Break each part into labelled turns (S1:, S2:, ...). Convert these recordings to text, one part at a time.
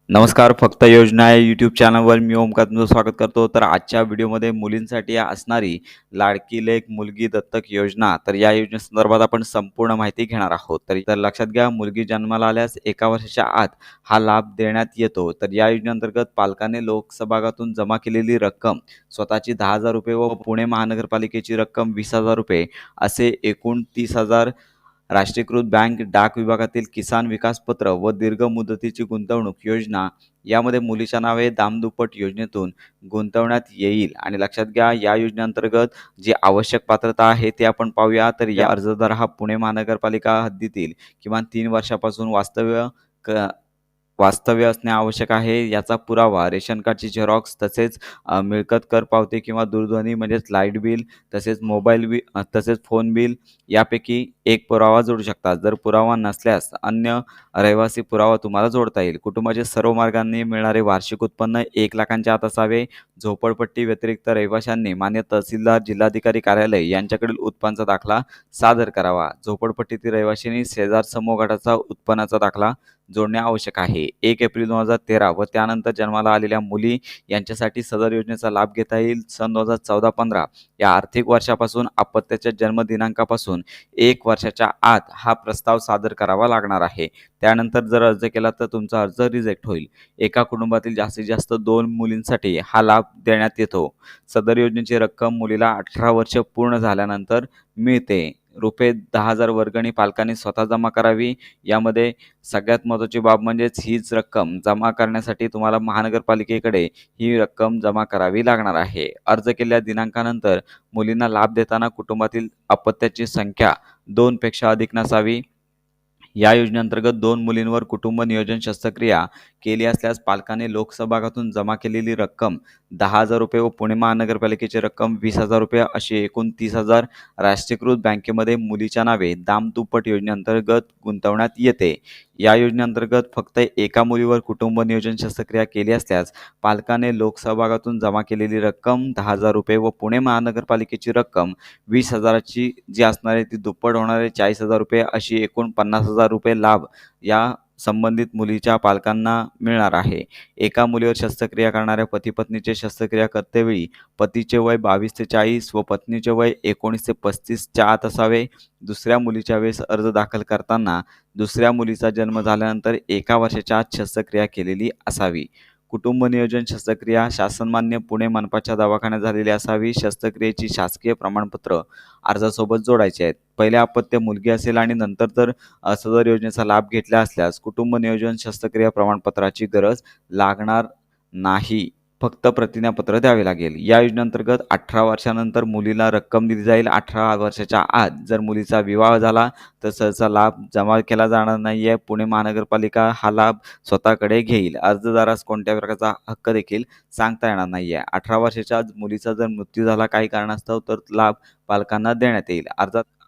S1: नमस्कार. फक्त योजना या यूट्यूब चॅनलवर मी ओमकार तुमचं स्वागत करतो. तर आजच्या व्हिडिओमध्ये मुलींसाठी असणारी लाडकी लेक मुलगी दत्तक योजना, तर या योजनेसंदर्भात आपण संपूर्ण माहिती घेणार आहोत. तर लक्षात घ्या, मुलगी जन्माला आल्यास 1 वर्षाच्या आत हा लाभ देण्यात येतो. तर या योजनेअंतर्गत पालकाने लोकसहभागातून जमा केलेली रक्कम स्वतःची ₹10,000 व पुणे महानगरपालिकेची रक्कम ₹20,000 असे एकूण 30,000 राष्ट्रीयकृत बँक, डाक विभागातील किसान विकास पत्र व दीर्घ मुदतीची गुंतवणूक योजना यामध्ये मुलीच्या नावे दामदुप्पट योजनेतून गुंतवण्यात येईल. आणि लक्षात घ्या, या योजनेअंतर्गत जी आवश्यक पात्रता आहे ते आपण पाहूया. तर या अर्जदार हा पुणे महानगरपालिका हद्दीतील किमान 3 वर्षापासून वास्तव्य असणे आवश्यक आहे. याचा पुरावा रेशन कार्डची झेरॉक्स, तसेच मिळकत कर पावती किंवा दूरध्वनी म्हणजेच लाईट बिल, तसेच तसेच फोन बिल यापैकी एक पुरावा जोडू शकता. जर पुरावा नसल्यास अन्य रहिवासी पुरावा तुम्हाला जोडता येईल. कुटुंबाचे सर्व मार्गांनी मिळणारे वार्षिक उत्पन्न 1,00,000च्या आत असावे. झोपडपट्टी व्यतिरिक्त रहिवाशांनी मान्य तहसीलदार, जिल्हाधिकारी कार्यालय यांच्याकडील उत्पन्नाचा दाखला सादर करावा. झोपडपट्टीतील रहिवाशांनी शेजार समूह गटाचा उत्पन्नाचा दाखला जोडणे आवश्यक आहे. 1 एप्रिल 2013 व त्यानंतर जन्माला आलेल्या मुली यांच्यासाठी सदर योजनेचा लाभ घेता येईल. सन 2014-15 या आर्थिक वर्षापासून अपत्याच्या जन्मदिनांकापासून 1 वर्षाच्या आत हा प्रस्ताव सादर करावा लागणार आहे. त्यानंतर जर अर्ज केला तर तुमचा अर्ज रिजेक्ट होईल. एका कुटुंबातील जास्तीत जास्त 2 मुलींसाठी हा लाभ देण्यात येतो. सदर योजनेची रक्कम मुलीला 18 वर्ष पूर्ण झाल्यानंतर मिळते. ₹10,000 वर्गणी पालकांनी स्वतः जमा करावी. यामध्ये सगळ्यात महत्त्वाची बाब म्हणजेच हीच रक्कम जमा करण्यासाठी तुम्हाला महानगरपालिकेकडे ही रक्कम जमा करावी लागणार आहे. अर्ज केलेल्या दिनांकानंतर मुलींना लाभ देताना कुटुंबातील अपत्याची संख्या 2 पेक्षा अधिक नसावी. या योजनेअंतर्गत 2 मुलींवर कुटुंब नियोजन शस्त्रक्रिया केली असल्यास पालकांनी लोकसहभागातून जमा केलेली रक्कम ₹10,000 व पुणे महानगरपालिकेची रक्कम ₹20,000 अशी एकूण 30,000 राष्ट्रीयकृत बँकेमध्ये मुलीच्या नावे दामदुप्पट योजनेअंतर्गत गुंतवण्यात येते. या योजनेअंतर्गत फक्त एका मुलीवर कुटुंब नियोजन शस्त्रक्रिया केली असल्यास पालकाने लोकसहभागातून जमा केलेली रक्कम ₹10,000 व पुणे महानगरपालिकेची रक्कम 20,000ची जी असणार आहे ती दुप्पट होणार आहे ₹40,000 अशी एकूण ₹50,000 लाभ या संबंधित मुलीच्या पालकांना मिळणार आहे. एका मुलीवर शस्त्रक्रिया करणाऱ्या पती-पत्नीचे शस्त्रक्रिया करतेवेळी पतीचे वय 22 ते 40 व पत्नीचे वय 19 ते 35 च्या आत असावे. दुसऱ्या मुलीच्या वेळेस अर्ज दाखल करताना दुसऱ्या मुलीचा जन्म झाल्यानंतर 1 वर्षाच्या आत शस्त्रक्रिया केलेली असावी. कुटुंब नियोजन शस्त्रक्रिया शासनमान्य पुणे मनपाच्या दवाखान्यात झालेली असावी. शस्त्रक्रियेची शासकीय प्रमाणपत्र अर्जासोबत जोडायचे आहेत. पहिले अपत्य मुलगी असेल आणि नंतर जर सदर योजनेचा लाभ घेतला असल्यास कुटुंब नियोजन शस्त्रक्रिया प्रमाणपत्राची गरज लागणार नाही. फक्त प्रतिज्ञापत्र द्यावे लागेल. या योजनेअंतर्गत 18 वर्षानंतर मुलीला रक्कम दिली जाईल. 18 वर्षाच्या आत जर मुलीचा विवाह झाला तर सहसा लाभ जमा केला जाणार नाही आहे. पुणे महानगरपालिका हा लाभ स्वतःकडे घेईल. अर्जदारास कोणत्या प्रकारचा हक्क देखील सांगता येणार नाही आहे. 18 वर्षाच्या मुलीचा जर मृत्यू झाला काही कारणास्तव तर लाभ पालकांना देण्यात येईल.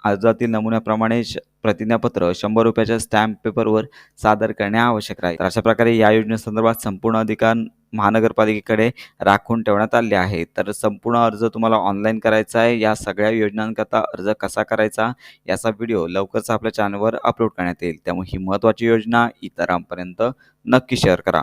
S1: अर्जातील नमुन्याप्रमाणे प्रतिज्ञापत्र ₹100च्या स्टॅम्प पेपरवर सादर करणे आवश्यक आहे. तर अशा प्रकारे या योजनेसंदर्भात संपूर्ण अधिकार महानगरपालिकेकडे राखून ठेवण्यात आले आहे. तर संपूर्ण अर्ज तुम्हाला ऑनलाईन करायचा आहे. या सगळ्या योजनांकरता अर्ज कसा करायचा याचा व्हिडिओ लवकरच आपल्या चॅनलवर अपलोड करण्यात येईल. त्यामुळे ही महत्त्वाची योजना इतरांपर्यंत नक्की शेअर करा.